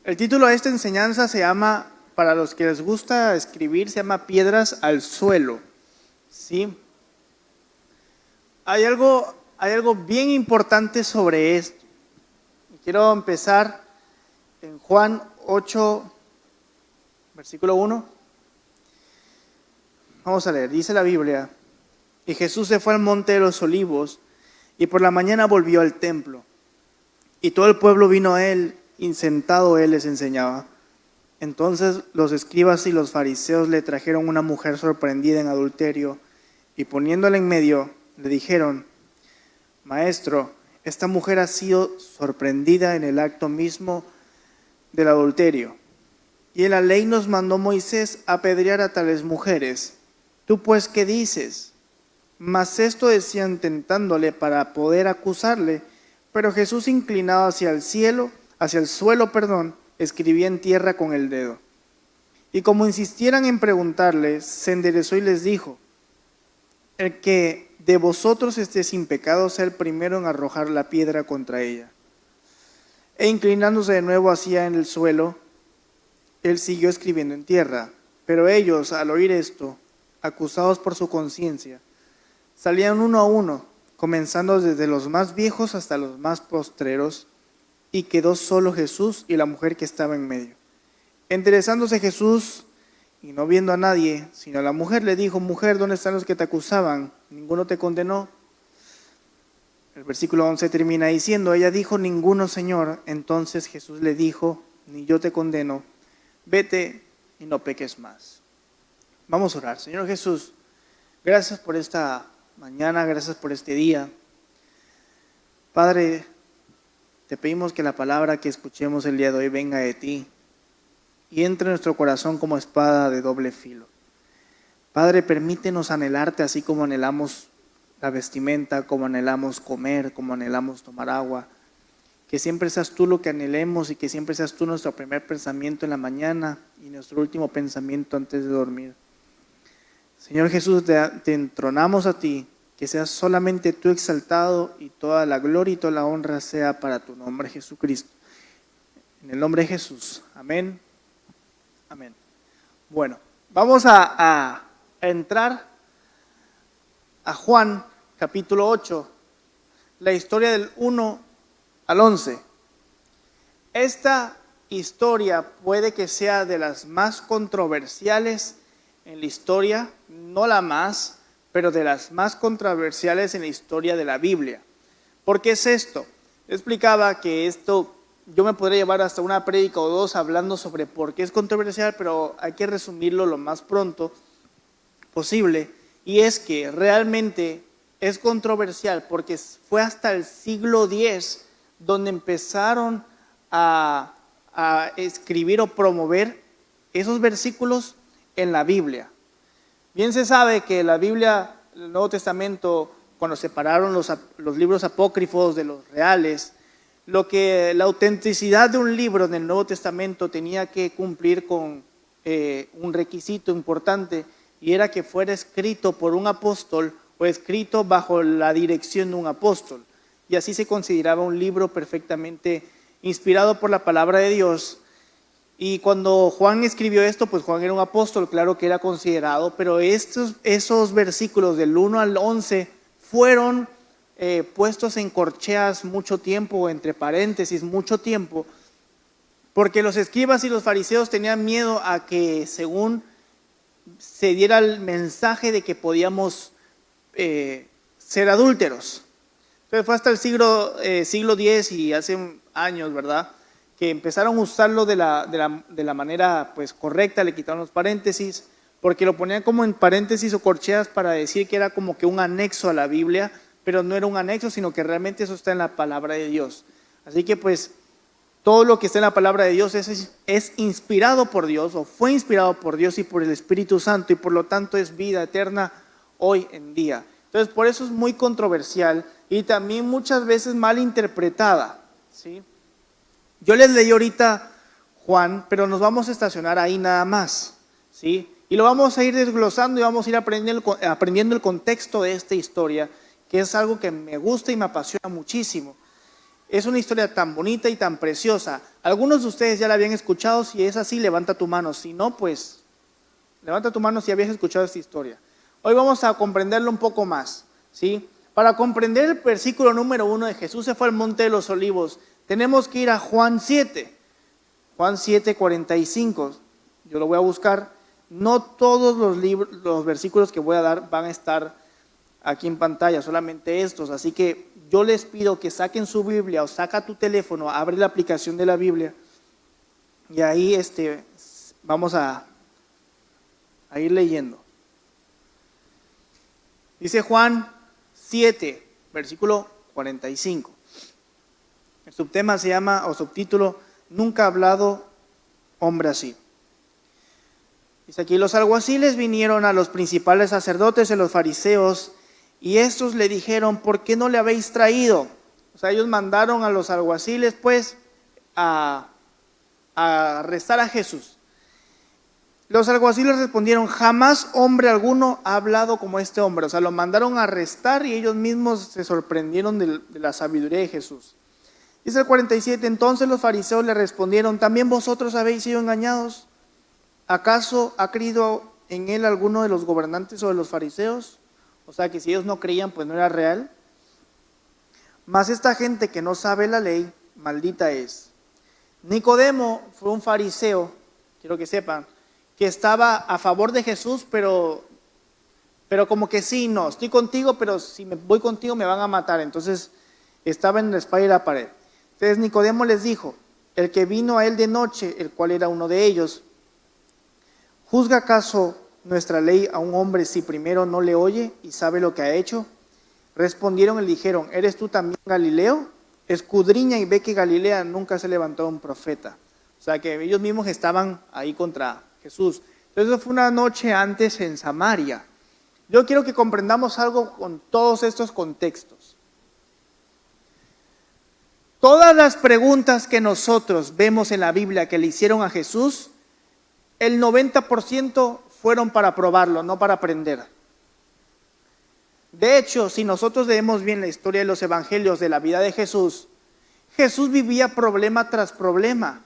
El título de esta enseñanza se llama, para los que les gusta escribir, se llama Piedras al suelo. ¿Sí? Hay algo bien importante sobre esto. Quiero empezar en Juan 8, versículo 1. Vamos a leer, dice la Biblia: y Jesús se fue al monte de los olivos, y por la mañana volvió al templo. Y todo el pueblo vino a él, y sentado él les enseñaba. Entonces los escribas y los fariseos le trajeron una mujer sorprendida en adulterio, y poniéndola en medio, le dijeron: Maestro, esta mujer ha sido sorprendida en el acto mismo del adulterio. Y en la ley nos mandó Moisés apedrear a tales mujeres. ¿Tú pues qué dices? Mas esto decían tentándole para poder acusarle. Pero Jesús, inclinado hacia el suelo, escribía en tierra con el dedo. Y como insistieran en preguntarle, se enderezó y les dijo: el que de vosotros esté sin pecado sea el primero en arrojar la piedra contra ella. E inclinándose de nuevo hacia en el suelo, él siguió escribiendo en tierra. Pero ellos, al oír esto, acusados por su conciencia, salían uno a uno, comenzando desde los más viejos hasta los más postreros, y quedó solo Jesús y la mujer que estaba en medio. Enderezándose Jesús, y no viendo a nadie, sino a la mujer, le dijo: Mujer, ¿dónde están los que te acusaban? ¿Ninguno te condenó? El versículo 11 termina diciendo: ella dijo: Ninguno, Señor. Entonces Jesús le dijo: Ni yo te condeno, vete y no peques más. Vamos a orar. Señor Jesús, gracias por esta mañana, gracias por este día. Padre, te pedimos que la palabra que escuchemos el día de hoy venga de ti y entre en nuestro corazón como espada de doble filo. Padre, permítenos anhelarte así como anhelamos la vestimenta, como anhelamos comer, como anhelamos tomar agua. Que siempre seas tú lo que anhelemos y que siempre seas tú nuestro primer pensamiento en la mañana y nuestro último pensamiento antes de dormir. Señor Jesús, te entronamos a ti, que seas solamente tú exaltado y toda la gloria y toda la honra sea para tu nombre, Jesucristo. En el nombre de Jesús. Amén. Amén. Bueno, vamos a entrar a Juan capítulo 8, la historia del 1 al 11. Esta historia puede que sea de las más controversiales en la historia, no la más, pero de las más controversiales en la historia de la Biblia. ¿Por qué es esto? Yo explicaba que esto, yo me podría llevar hasta una prédica o dos hablando sobre por qué es controversial, pero hay que resumirlo lo más pronto posible. Y es que realmente es controversial porque fue hasta el siglo X donde empezaron a escribir o promover esos versículos en la Biblia. Bien se sabe que la Biblia, el Nuevo Testamento, cuando separaron los libros apócrifos de los reales, la autenticidad de un libro en el Nuevo Testamento tenía que cumplir con un requisito importante, y era que fuera escrito por un apóstol o escrito bajo la dirección de un apóstol. Y así se consideraba un libro perfectamente inspirado por la palabra de Dios. Y cuando Juan escribió esto, pues Juan era un apóstol, claro que era considerado, pero esos versículos del 1 al 11 fueron puestos en corcheas mucho tiempo, entre paréntesis mucho tiempo, porque los escribas y los fariseos tenían miedo a que, según se diera el mensaje de que podíamos ser adúlteros. Entonces fue hasta el siglo X y hace años, ¿verdad?, que empezaron a usarlo de la manera pues correcta. Le quitaron los paréntesis, porque lo ponían como en paréntesis o corcheas para decir que era como que un anexo a la Biblia, pero no era un anexo, sino que realmente eso está en la palabra de Dios. Así que pues todo lo que está en la palabra de Dios es inspirado por Dios, o fue inspirado por Dios y por el Espíritu Santo, y por lo tanto es vida eterna hoy en día. Entonces por eso es muy controversial y también muchas veces mal interpretada, ¿sí? Yo les leí ahorita Juan, pero nos vamos a estacionar ahí nada más, ¿sí? Y lo vamos a ir desglosando y vamos a ir aprendiendo el contexto de esta historia, que es algo que me gusta y me apasiona muchísimo. Es una historia tan bonita y tan preciosa. Algunos de ustedes ya la habían escuchado. Si es así, levanta tu mano. Si no, pues levanta tu mano si habías escuchado esta historia. Hoy vamos a comprenderlo un poco más, ¿sí? Para comprender el versículo número 1 de Jesús se fue al Monte de los Olivos, tenemos que ir a Juan 7. Juan 7, 45. Yo lo voy a buscar. No todos los versículos que voy a dar van a estar aquí en pantalla, solamente estos. Así que yo les pido que saquen su Biblia o saca tu teléfono, abre la aplicación de la Biblia y ahí vamos a ir leyendo. Dice Juan 7, versículo 45. El subtema se llama, o subtítulo, Nunca ha hablado hombre así. Dice aquí, los alguaciles vinieron a los principales sacerdotes y los fariseos, y estos le dijeron, ¿por qué no le habéis traído? O sea, ellos mandaron a los alguaciles, pues, a arrestar a Jesús. Los alguaciles respondieron, jamás hombre alguno ha hablado como este hombre. O sea, lo mandaron a arrestar y ellos mismos se sorprendieron de la sabiduría de Jesús. Dice el 47, entonces los fariseos le respondieron, ¿también vosotros habéis sido engañados? ¿Acaso ha creído en él alguno de los gobernantes o de los fariseos? O sea, que si ellos no creían, pues no era real. Mas esta gente que no sabe la ley, maldita es. Nicodemo fue un fariseo, quiero que sepan, que estaba a favor de Jesús, pero como que sí, no, estoy contigo, pero si me voy contigo me van a matar. Entonces estaba en la espalda y la pared. Entonces Nicodemo les dijo, el que vino a él de noche, el cual era uno de ellos, ¿juzga acaso nuestra ley a un hombre si primero no le oye y sabe lo que ha hecho? Respondieron y le dijeron, ¿eres tú también Galileo? Escudriña y ve que Galilea nunca se levantó un profeta. O sea que ellos mismos estaban ahí contra Jesús. Entonces eso fue una noche antes en Samaria. Yo quiero que comprendamos algo con todos estos contextos. Todas las preguntas que nosotros vemos en la Biblia que le hicieron a Jesús, el 90% fueron para probarlo, no para aprender. De hecho, si nosotros leemos bien la historia de los evangelios de la vida de Jesús, Jesús vivía problema tras problema.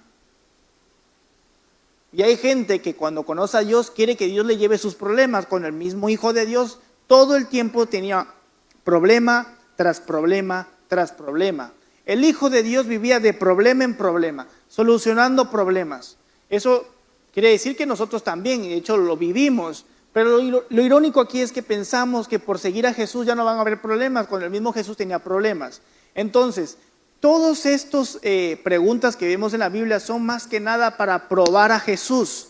Y hay gente que cuando conoce a Dios quiere que Dios le lleve sus problemas. Con el mismo Hijo de Dios, todo el tiempo tenía problema tras problema tras problema. El Hijo de Dios vivía de problema en problema, solucionando problemas. Eso quiere decir que nosotros también, de hecho, lo vivimos. Pero lo irónico aquí es que pensamos que por seguir a Jesús ya no van a haber problemas, cuando el mismo Jesús tenía problemas. Entonces, todas estas preguntas que vemos en la Biblia son más que nada para probar a Jesús,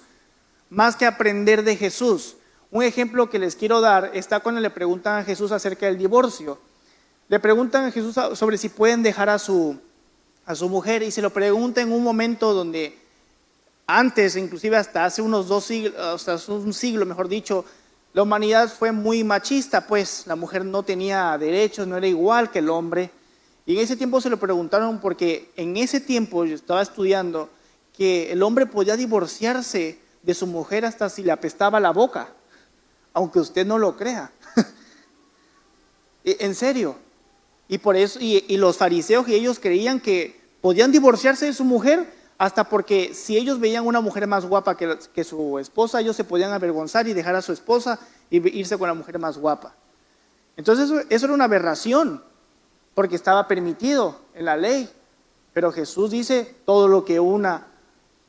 más que aprender de Jesús. Un ejemplo que les quiero dar está cuando le preguntan a Jesús acerca del divorcio. Le preguntan a Jesús sobre si pueden dejar a su mujer, y se lo preguntan en un momento donde antes, inclusive hasta hace unos 2 siglos, hasta un siglo mejor dicho, la humanidad fue muy machista, pues la mujer no tenía derechos, no era igual que el hombre. Y en ese tiempo se lo preguntaron porque en ese tiempo yo estaba estudiando que el hombre podía divorciarse de su mujer hasta si le apestaba la boca, aunque usted no lo crea. En serio. Y por eso, y los fariseos y ellos creían que podían divorciarse de su mujer hasta porque si ellos veían una mujer más guapa que su esposa, ellos se podían avergonzar y dejar a su esposa y irse con la mujer más guapa. Entonces eso era una aberración, porque estaba permitido en la ley. Pero Jesús dice, todo lo que una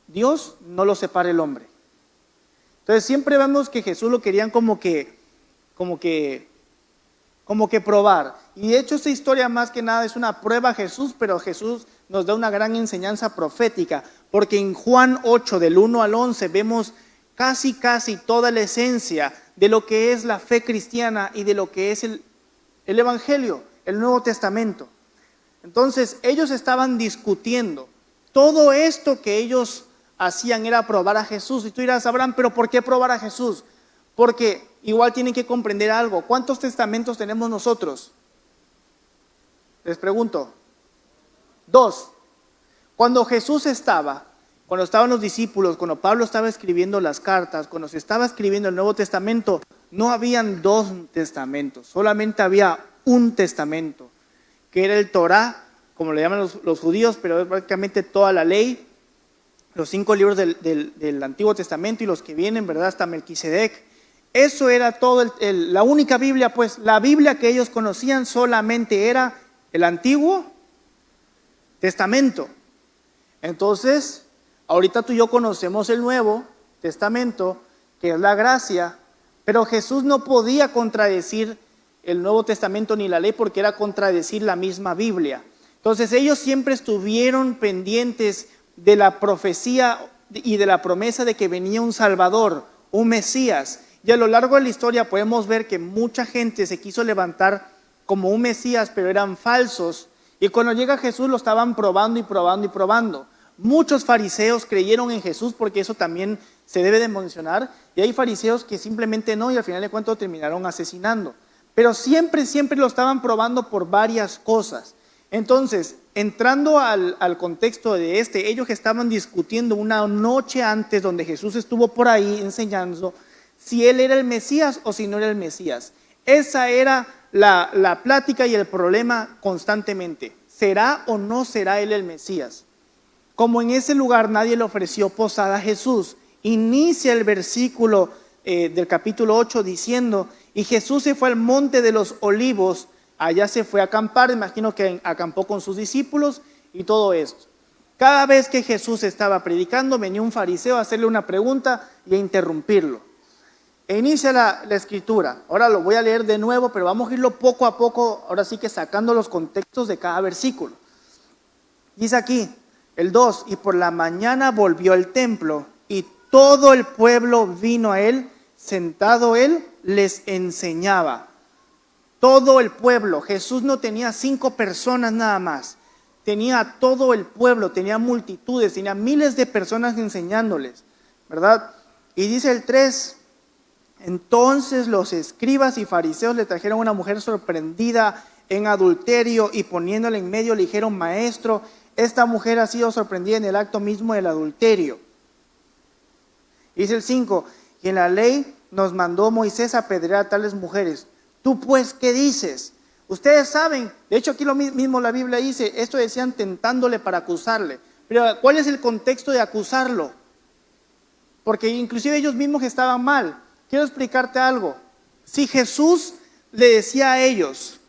Dios no lo separa el hombre. Entonces siempre vemos que Jesús lo querían como que probar. Y de hecho esta historia más que nada es una prueba a Jesús, pero Jesús nos da una gran enseñanza profética, porque en Juan 8 del 1 al 11 vemos casi toda la esencia de lo que es la fe cristiana y de lo que es el Evangelio, el Nuevo Testamento. Entonces ellos estaban discutiendo. Todo esto que ellos hacían era probar a Jesús. Y tú dirás, Abraham, ¿pero por qué probar a Jesús? Porque igual tienen que comprender algo. ¿Cuántos testamentos tenemos nosotros? Les pregunto. 2. Cuando estaban los discípulos, cuando Pablo estaba escribiendo las cartas, cuando se estaba escribiendo el Nuevo Testamento, no habían 2 testamentos, solamente había un testamento, que era el Torá como le llaman los judíos, pero es prácticamente toda la ley, los 5 libros del Antiguo Testamento y los que vienen, ¿verdad? Hasta Melquisedec. Eso era todo, la única Biblia, pues la Biblia que ellos conocían solamente era el Antiguo Testamento. Entonces, ahorita tú y yo conocemos el Nuevo Testamento, que es la gracia, pero Jesús no podía contradecir el Nuevo Testamento ni la ley porque era contradecir la misma Biblia. Entonces ellos siempre estuvieron pendientes de la profecía y de la promesa de que venía un Salvador, un Mesías. Y a lo largo de la historia podemos ver que mucha gente se quiso levantar como un Mesías, pero eran falsos. Y cuando llega Jesús lo estaban probando y probando y probando. Muchos fariseos creyeron en Jesús, porque eso también se debe de mencionar. Y hay fariseos que simplemente no, y al final de cuentas terminaron asesinando. Pero siempre lo estaban probando por varias cosas. Entonces, entrando al contexto de ellos estaban discutiendo una noche antes, donde Jesús estuvo por ahí enseñando si él era el Mesías o si no era el Mesías. Esa era la plática y el problema constantemente. ¿Será o no será él el Mesías? Como en ese lugar nadie le ofreció posada a Jesús, inicia el versículo del capítulo 8 diciendo: y Jesús se fue al monte de los olivos. Allá se fue a acampar, imagino que acampó con sus discípulos y todo esto. Cada vez que Jesús estaba predicando, venía un fariseo a hacerle una pregunta y a interrumpirlo. E inicia la escritura. Ahora lo voy a leer de nuevo, pero vamos a irlo poco a poco, ahora sí que sacando los contextos de cada versículo. Dice aquí, el 2, y por la mañana volvió al templo, y todo el pueblo vino a él, sentado él, les enseñaba. Todo el pueblo. Jesús no tenía 5 personas nada más. Tenía a todo el pueblo, tenía multitudes, tenía miles de personas enseñándoles, ¿verdad? Y dice el 3, entonces los escribas y fariseos le trajeron a una mujer sorprendida en adulterio y poniéndola en medio le dijeron: maestro, esta mujer ha sido sorprendida en el acto mismo del adulterio. Dice el 5, y en la ley nos mandó Moisés a apedrear a tales mujeres. ¿Tú pues qué dices? Ustedes saben, de hecho aquí lo mismo la Biblia dice, esto decían tentándole para acusarle. Pero ¿cuál es el contexto de acusarlo? Porque inclusive ellos mismos estaban mal. Quiero explicarte algo. Si Jesús le decía a ellos,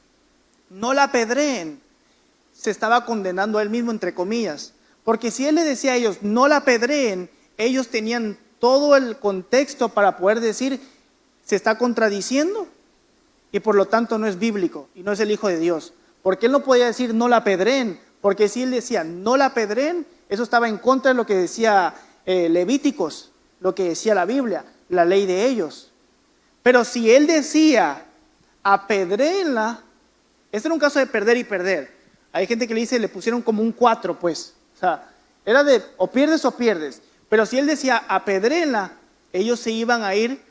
no la apedreen, se estaba condenando a él mismo, entre comillas. Porque si él le decía a ellos, no la apedreen, ellos tenían todo el contexto para poder decir, se está contradiciendo. Y por lo tanto no es bíblico y no es el Hijo de Dios. Porque él no podía decir no la apedreen, porque si él decía no la apedreen, eso estaba en contra de lo que decía Levíticos, lo que decía la Biblia, la ley de ellos. Pero si él decía apedréenla, este era un caso de perder y perder. Hay gente que le dice, le pusieron como un 4 pues. O sea, era de o pierdes. Pero si él decía apedréenla, ellos se iban a ir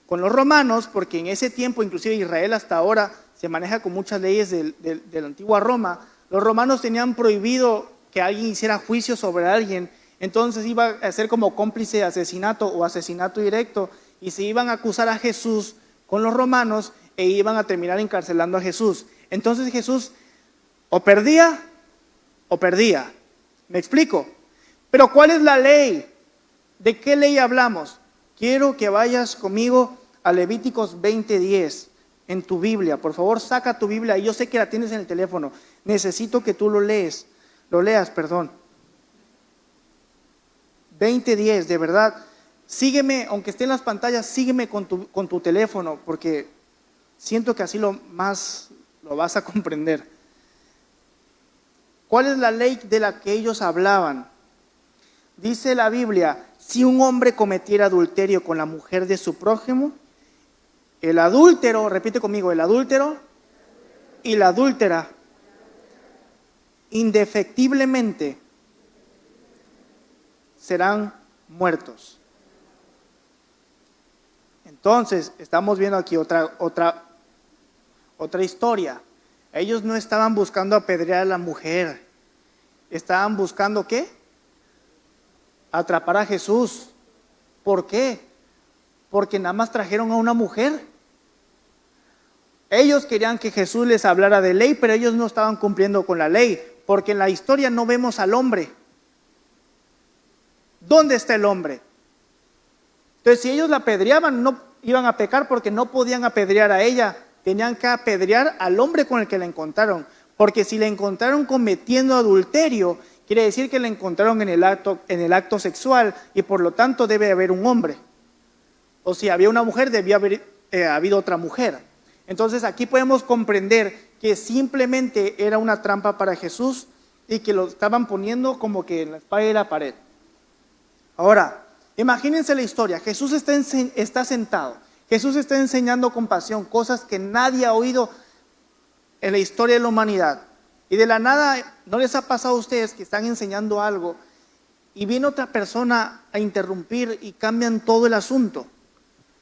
con los romanos, porque en ese tiempo, inclusive Israel hasta ahora se maneja con muchas leyes de la antigua Roma. Los romanos tenían prohibido que alguien hiciera juicio sobre alguien, entonces iba a ser como cómplice de asesinato o asesinato directo, y se iban a acusar a Jesús con los romanos e iban a terminar encarcelando a Jesús. Entonces Jesús o perdía o perdía. ¿Me explico? Pero ¿cuál es la ley? ¿De qué ley hablamos? Quiero que vayas conmigo a Levíticos 20:10 en tu Biblia. Por favor, saca tu Biblia. Yo sé que la tienes en el teléfono. Necesito que tú lo leas. 20:10, de verdad. Sígueme, aunque esté en las pantallas, sígueme con tu teléfono, porque siento que así lo vas a comprender. ¿Cuál es la ley de la que ellos hablaban? Dice la Biblia, si un hombre cometiera adulterio con la mujer de su prójimo, el adúltero, repite conmigo, el adúltero y la adúltera, indefectiblemente serán muertos. Entonces, estamos viendo aquí otra historia. Ellos no estaban buscando apedrear a la mujer. Estaban buscando, ¿qué? Atrapar a Jesús. ¿Por qué? Porque nada más trajeron a una mujer. Ellos querían que Jesús les hablara de ley, pero ellos no estaban cumpliendo con la ley. Porque en la historia no vemos al hombre. ¿Dónde está el hombre? Entonces, si ellos la apedreaban, no iban a pecar porque no podían apedrear a ella. Tenían que apedrear al hombre con el que la encontraron. Porque si la encontraron cometiendo adulterio, quiere decir que la encontraron en el acto sexual y por lo tanto debe haber un hombre. O si había una mujer, debía haber habido otra mujer. Entonces aquí podemos comprender que simplemente era una trampa para Jesús y que lo estaban poniendo como que en la espalda de la pared. Ahora, imagínense la historia. Jesús está sentado. Jesús está enseñando con pasión cosas que nadie ha oído en la historia de la humanidad. Y de la nada, ¿no les ha pasado a ustedes que están enseñando algo y viene otra persona a interrumpir y cambian todo el asunto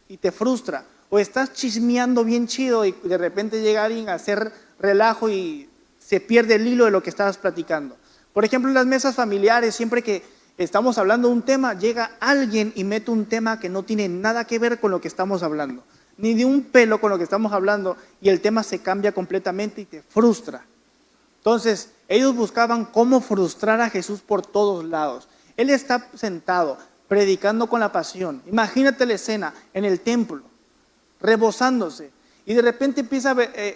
y te frustra? O estás chismeando bien chido y de repente llega alguien a hacer relajo y se pierde el hilo de lo que estabas platicando. Por ejemplo, en las mesas familiares, siempre que estamos hablando de un tema, llega alguien y mete un tema que no tiene nada que ver con lo que estamos hablando, ni de un pelo con lo que estamos hablando, y el tema se cambia completamente y te frustra. Entonces, ellos buscaban cómo frustrar a Jesús por todos lados. Él está sentado, predicando con la pasión. Imagínate la escena en el templo, rebosándose, y de repente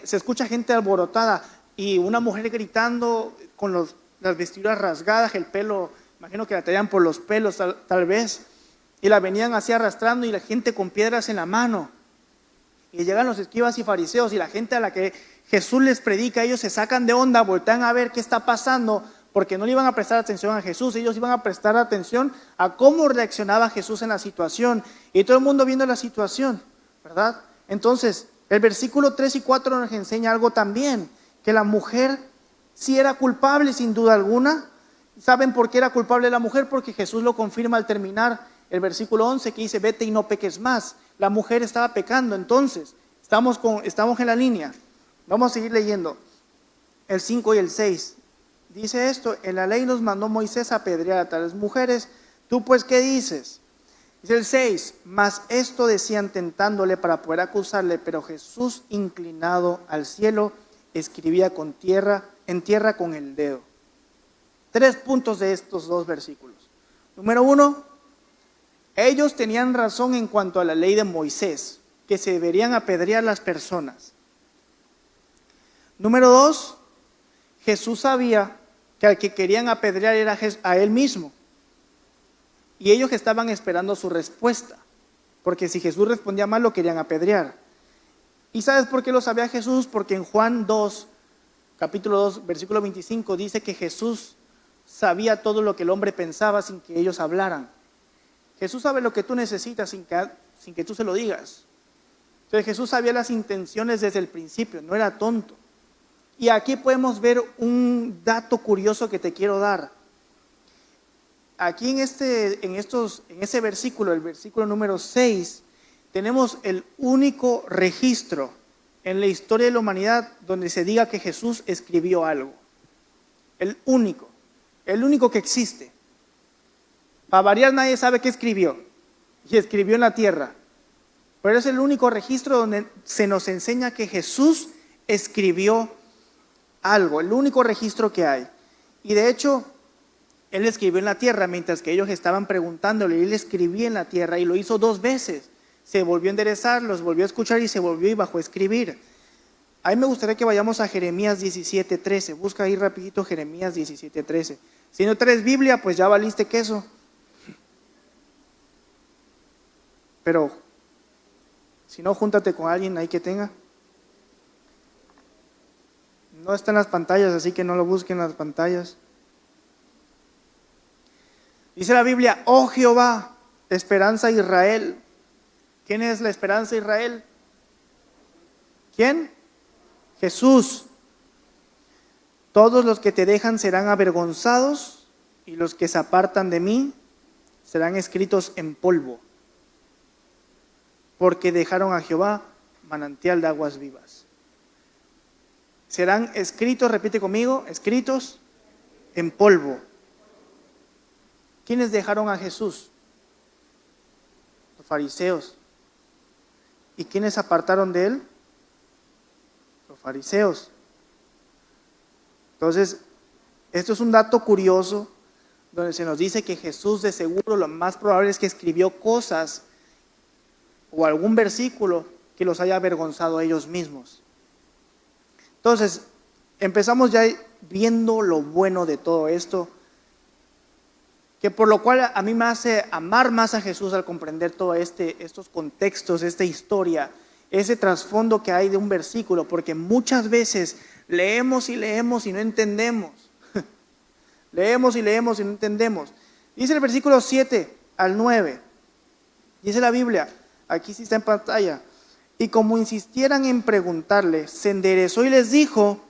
se escucha gente alborotada y una mujer gritando con las vestiduras rasgadas, el pelo, imagino que la traían por los pelos tal vez, y la venían así arrastrando, y la gente con piedras en la mano. Y llegan los escribas y fariseos, y la gente a la que Jesús les predica, ellos se sacan de onda, voltean a ver qué está pasando, porque no le iban a prestar atención a Jesús, ellos iban a prestar atención a cómo reaccionaba Jesús en la situación, y todo el mundo viendo la situación, ¿verdad? Entonces, el versículo 3 y 4 nos enseña algo también, que la mujer sí era culpable sin duda alguna. ¿Saben por qué era culpable la mujer? Porque Jesús lo confirma al terminar el versículo 11, que dice: vete y no peques más. La mujer estaba pecando. Entonces, estamos en la línea. Vamos a seguir leyendo el 5 y el 6. Dice esto: en la ley nos mandó Moisés a apedrear a tales mujeres. ¿Tú pues qué dices? Dice el 6: mas esto decían tentándole para poder acusarle, pero Jesús, inclinado al cielo, escribía en tierra con el dedo. 3 puntos de estos 2 versículos. Número 1, ellos tenían razón en cuanto a la ley de Moisés, que se deberían apedrear las personas. Número 2, Jesús sabía que al que querían apedrear era a él mismo. Y ellos estaban esperando su respuesta, porque si Jesús respondía mal, lo querían apedrear. ¿Y sabes por qué lo sabía Jesús? Porque en Juan 2, capítulo 2, versículo 25, dice que Jesús sabía todo lo que el hombre pensaba sin que ellos hablaran. Jesús sabe lo que tú necesitas sin que tú se lo digas. Entonces Jesús sabía las intenciones desde el principio, no era tonto. Y aquí podemos ver un dato curioso que te quiero dar. Aquí en ese versículo, el versículo número 6, tenemos el único registro en la historia de la humanidad donde se diga que Jesús escribió algo. El único que existe. Para variar, nadie sabe qué escribió, y escribió en la tierra. Pero es el único registro donde se nos enseña que Jesús escribió algo, el único registro que hay. Y de hecho, Él escribió en la tierra, mientras que ellos estaban preguntándole, Él escribía en la tierra y lo hizo 2 veces. Se volvió a enderezar, los volvió a escuchar y se volvió y bajó a escribir. A mí me gustaría que vayamos a Jeremías 17:13. Busca ahí rapidito Jeremías 17:13. Si no traes Biblia, pues ya valiste queso. Pero si no, júntate con alguien ahí que tenga. No está en las pantallas, así que no lo busquen en las pantallas. Dice la Biblia: oh Jehová, esperanza de Israel. ¿Quién es la esperanza de Israel? ¿Quién? Jesús. Todos los que te dejan serán avergonzados, y los que se apartan de mí serán escritos en polvo, porque dejaron a Jehová, manantial de aguas vivas. Serán escritos, repite conmigo, escritos en polvo. ¿Quiénes dejaron a Jesús? Los fariseos. ¿Y quiénes apartaron de él? Los fariseos. Entonces, Esto es un dato curioso, donde se nos dice que Jesús de seguro lo más probable es que escribió cosas o algún versículo que los haya avergonzado a ellos mismos. Entonces, empezamos ya viendo lo bueno de todo esto, que por lo cual a mí me hace amar más a Jesús al comprender todo estos contextos, esta historia, ese trasfondo que hay de un versículo, porque muchas veces leemos y leemos y no entendemos. Leemos y leemos y no entendemos. Dice el versículo 7 al 9, dice la Biblia, aquí sí está en pantalla, y como insistieran en preguntarle, se enderezó y les dijo: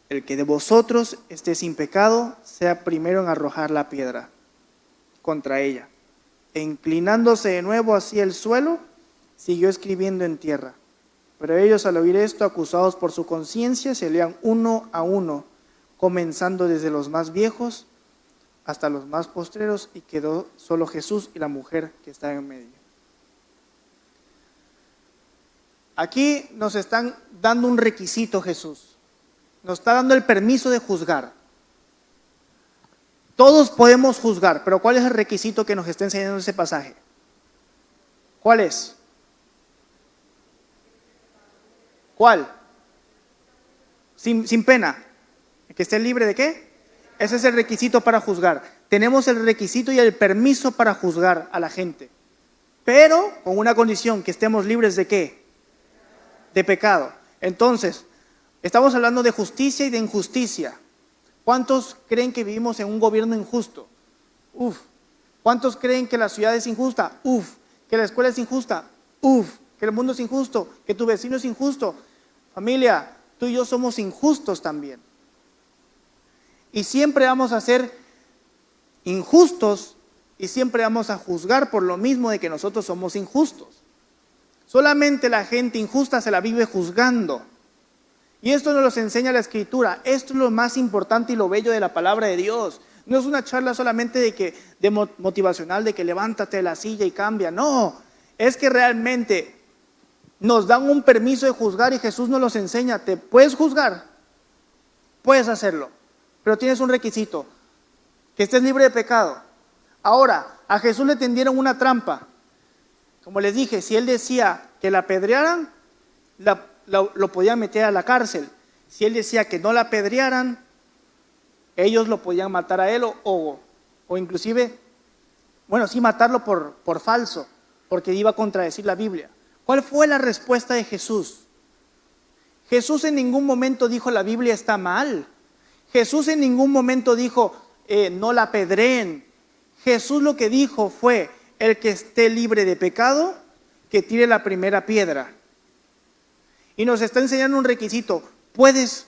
el que de vosotros esté sin pecado, sea primero en arrojar la piedra contra ella. E inclinándose de nuevo hacia el suelo, siguió escribiendo en tierra. Pero ellos, al oír esto, acusados por su conciencia, se leían uno a uno, comenzando desde los más viejos hasta los más postreros, y quedó solo Jesús y la mujer que estaba en medio. Aquí nos están dando un requisito, Jesús. Nos está dando el permiso de juzgar. Todos podemos juzgar, pero ¿cuál es el requisito que nos está enseñando ese pasaje? ¿Cuál es? ¿Cuál? Sin pena. ¿Que esté libre de qué? Ese es el requisito para juzgar. Tenemos el requisito y el permiso para juzgar a la gente, pero con una condición: que estemos libres ¿de qué? De pecado. Entonces, estamos hablando de justicia y de injusticia. ¿Cuántos creen que vivimos en un gobierno injusto? ¿Cuántos creen que la ciudad es injusta? ¿Que la escuela es injusta? ¿Que el mundo es injusto? ¿Que tu vecino es injusto? Familia, tú y yo somos injustos también. Y siempre vamos a ser injustos y siempre vamos a juzgar por lo mismo de que nosotros somos injustos. Solamente la gente injusta se la vive juzgando. Y esto nos lo enseña la Escritura. Esto es lo más importante y lo bello de la palabra de Dios. No es una charla solamente de motivacional, de que levántate de la silla y cambia. No, es que realmente nos dan un permiso de juzgar y Jesús nos los enseña. Te puedes juzgar, puedes hacerlo, pero tienes un requisito: que estés libre de pecado. Ahora, a Jesús le tendieron una trampa. Como les dije, si él decía que la apedrearan, lo podían meter a la cárcel. Si él decía que no la apedrearan, ellos lo podían matar a él o inclusive, sí, matarlo por falso, porque iba a contradecir la Biblia. ¿Cuál fue la respuesta de Jesús? Jesús en ningún momento dijo la Biblia está mal. Jesús en ningún momento dijo no la apedreen. Jesús lo que dijo fue: el que esté libre de pecado, que tire la primera piedra. Y nos está enseñando un requisito: puedes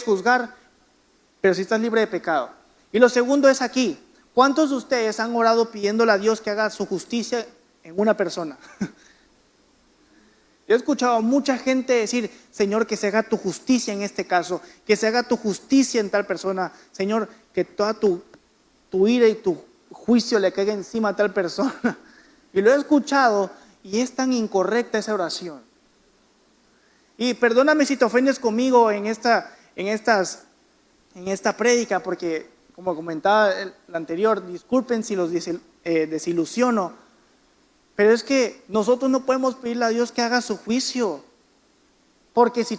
juzgar, pero si estás libre de pecado. Y lo segundo es aquí: ¿cuántos de ustedes han orado pidiéndole a Dios que haga su justicia en una persona? Yo he escuchado a mucha gente decir: Señor, que se haga tu justicia en este caso, que se haga tu justicia en tal persona. Señor, que toda tu ira y tu juicio le caiga encima a tal persona. Y lo he escuchado y es tan incorrecta esa oración. Y perdóname si te ofendes conmigo en esta prédica, porque como comentaba la anterior, disculpen si los desilusiono, pero es que nosotros no podemos pedirle a Dios que haga su juicio, porque si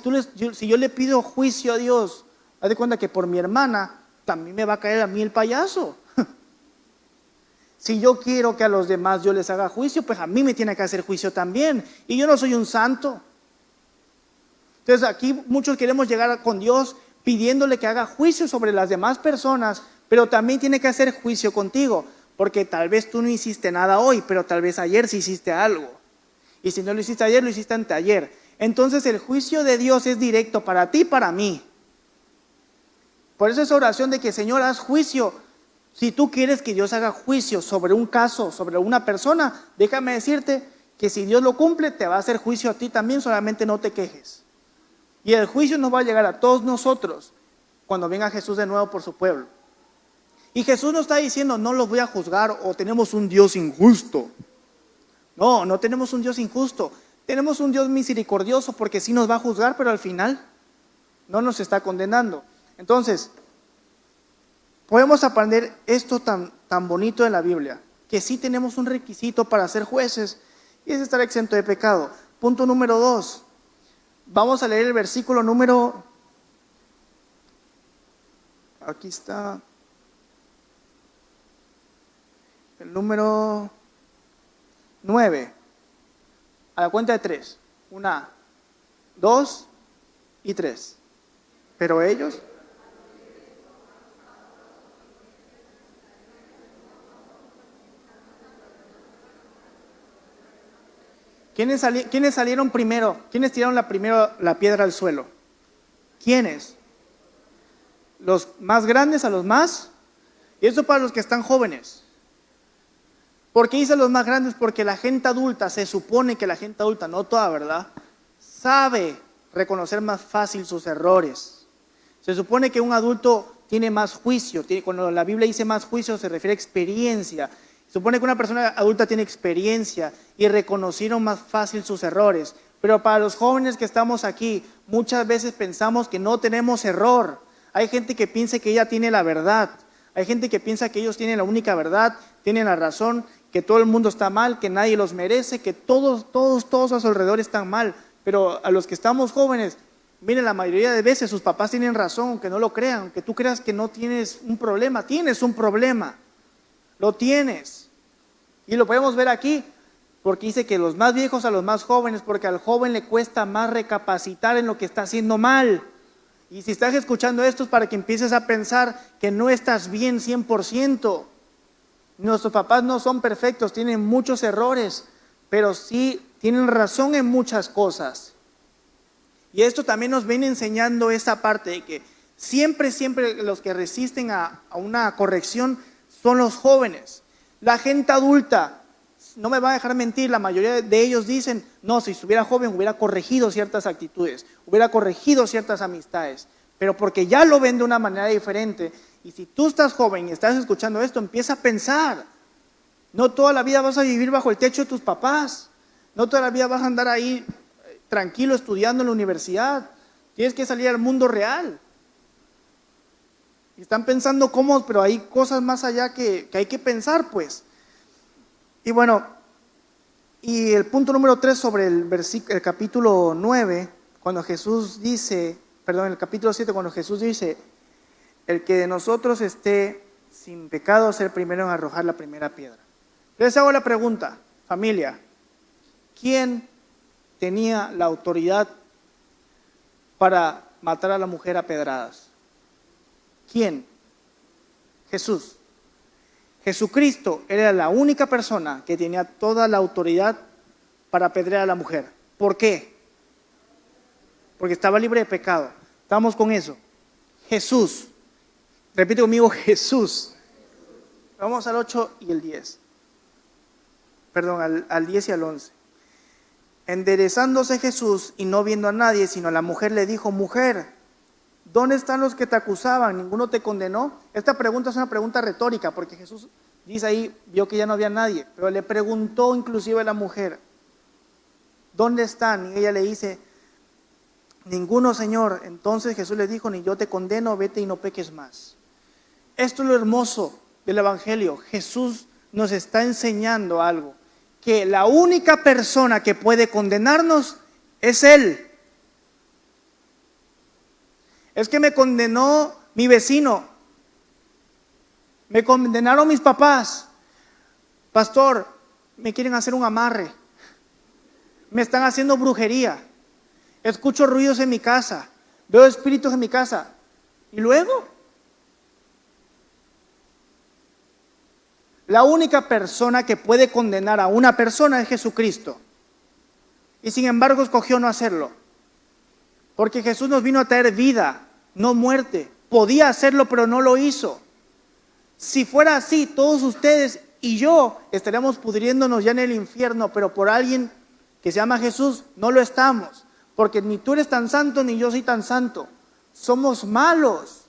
yo le pido juicio a Dios, haz de cuenta que por mi hermana también me va a caer a mí el payaso. Si yo quiero que a los demás yo les haga juicio, pues a mí me tiene que hacer juicio también, y yo no soy un santo. Entonces aquí muchos queremos llegar con Dios pidiéndole que haga juicio sobre las demás personas, pero también tiene que hacer juicio contigo, porque tal vez tú no hiciste nada hoy, pero tal vez ayer sí hiciste algo. Y si no lo hiciste ayer, lo hiciste anteayer. Entonces el juicio de Dios es directo para ti y para mí. Por eso esa oración de que Señor, haz juicio. Si tú quieres que Dios haga juicio sobre un caso, sobre una persona, déjame decirte que si Dios lo cumple, te va a hacer juicio a ti también, solamente no te quejes. Y el juicio nos va a llegar a todos nosotros cuando venga Jesús de nuevo por su pueblo. Y Jesús no está diciendo no los voy a juzgar o tenemos un Dios injusto. No, no tenemos un Dios injusto. Tenemos un Dios misericordioso porque sí nos va a juzgar, pero al final no nos está condenando. Entonces, podemos aprender esto tan bonito de la Biblia, que sí tenemos un requisito para ser jueces, y es estar exento de pecado. Punto número 2. Vamos a leer el versículo número... Aquí está. El número 9. A la cuenta de 3. 1, 2 y 3. Pero ellos... ¿Quiénes salieron primero? ¿Quiénes tiraron la piedra al suelo? ¿Quiénes? Los más grandes a los más. Y eso para los que están jóvenes. ¿Por qué dice los más grandes? Porque la gente adulta, se supone que la gente adulta, no toda, ¿verdad?, sabe reconocer más fácil sus errores. Se supone que un adulto tiene más juicio. Cuando la Biblia dice más juicio se refiere a experiencia. Se supone que una persona adulta tiene experiencia y reconocieron más fácil sus errores. Pero para los jóvenes que estamos aquí, muchas veces pensamos que no tenemos error. Hay gente que piensa que ella tiene la verdad. Hay gente que piensa que ellos tienen la única verdad, tienen la razón, que todo el mundo está mal, que nadie los merece, que todos a su alrededor están mal. Pero a los que estamos jóvenes, miren, la mayoría de veces sus papás tienen razón, aunque no lo crean, aunque tú creas que no tienes un problema, tienes un problema. Lo tienes. Y lo podemos ver aquí, porque dice que los más viejos a los más jóvenes, porque al joven le cuesta más recapacitar en lo que está haciendo mal. Y si estás escuchando esto es para que empieces a pensar que no estás bien 100%. Nuestros papás no son perfectos, tienen muchos errores, pero sí tienen razón en muchas cosas. Y esto también nos viene enseñando esa parte de que siempre los que resisten a una corrección son los jóvenes. La gente adulta, no me va a dejar mentir, la mayoría de ellos dicen, no, si estuviera joven hubiera corregido ciertas actitudes, hubiera corregido ciertas amistades, pero porque ya lo ven de una manera diferente. Y si tú estás joven y estás escuchando esto, empieza a pensar, no toda la vida vas a vivir bajo el techo de tus papás, no toda la vida vas a andar ahí tranquilo estudiando en la universidad, tienes que salir al mundo real. Y están pensando cómo, pero hay cosas más allá que hay que pensar, pues. Y bueno, y el punto número 3 sobre el capítulo 9, cuando Jesús dice, el capítulo 7, cuando Jesús dice, el que de nosotros esté sin pecado sea el primero en arrojar la primera piedra. Les hago la pregunta, familia, ¿quién tenía la autoridad para matar a la mujer a pedradas? ¿Quién? Jesús. Jesucristo era la única persona que tenía toda la autoridad para apedrear a la mujer. ¿Por qué? Porque estaba libre de pecado. Estamos con eso. Jesús. Repite conmigo, Jesús. Vamos al 8 y el 10. Perdón, al 10 y al 11. Enderezándose Jesús y no viendo a nadie, sino a la mujer, le dijo, mujer, ¿dónde están los que te acusaban? ¿Ninguno te condenó? Esta pregunta es una pregunta retórica, porque Jesús dice ahí, vio que ya no había nadie, pero le preguntó inclusive a la mujer, ¿dónde están? Y ella le dice, ninguno, Señor. Entonces Jesús le dijo, ni yo te condeno, vete y no peques más. Esto es lo hermoso del Evangelio. Jesús nos está enseñando algo, que la única persona que puede condenarnos es Él. Es que me condenó mi vecino, me condenaron mis papás, pastor, me quieren hacer un amarre, me están haciendo brujería, escucho ruidos en mi casa, veo espíritus en mi casa, y luego, la única persona que puede condenar a una persona es Jesucristo, y sin embargo escogió no hacerlo, porque Jesús nos vino a traer vida, no muerte. Podía hacerlo, pero no lo hizo. Si fuera así, todos ustedes y yo estaríamos pudriéndonos ya en el infierno, pero por alguien que se llama Jesús no lo estamos, porque ni tú eres tan santo ni yo soy tan santo. Somos malos,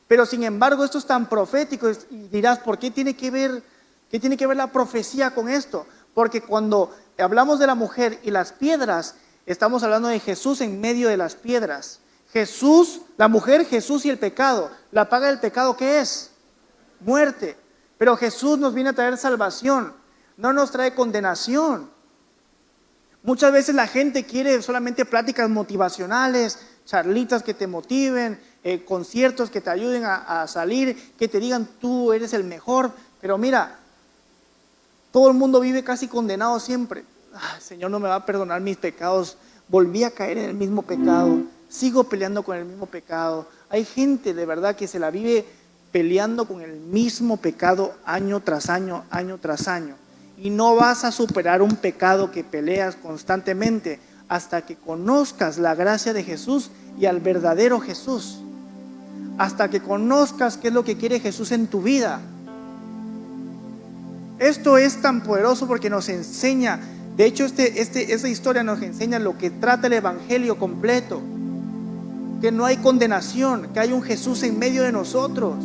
pero sin embargo esto es tan profético. Y dirás, ¿por qué tiene que ver la profecía con esto? Porque cuando hablamos de la mujer y las piedras, estamos hablando de Jesús en medio de las piedras. Jesús, la mujer, Jesús y el pecado. La paga del pecado, ¿qué es? muerte. Pero Jesús nos viene a traer salvación, no nos trae condenación. Muchas veces la gente quiere solamente pláticas motivacionales, charlitas que te motiven, conciertos que te ayuden a salir, que te digan tú eres el mejor. Pero mira, todo el mundo vive casi condenado siempre. Ay, Señor no me va a perdonar mis pecados, volví a caer en el mismo pecado, sigo peleando con el mismo pecado. Hay gente de verdad que se la vive peleando con el mismo pecado año tras año, año tras año. Y no vas a superar un pecado que peleas constantemente hasta que conozcas la gracia de Jesús y al verdadero Jesús. Hasta que conozcas qué es lo que quiere Jesús en tu vida. Esto es tan poderoso porque nos enseña, de hecho esta historia nos enseña lo que trata el evangelio completo. Que no hay condenación, que hay un Jesús en medio de nosotros.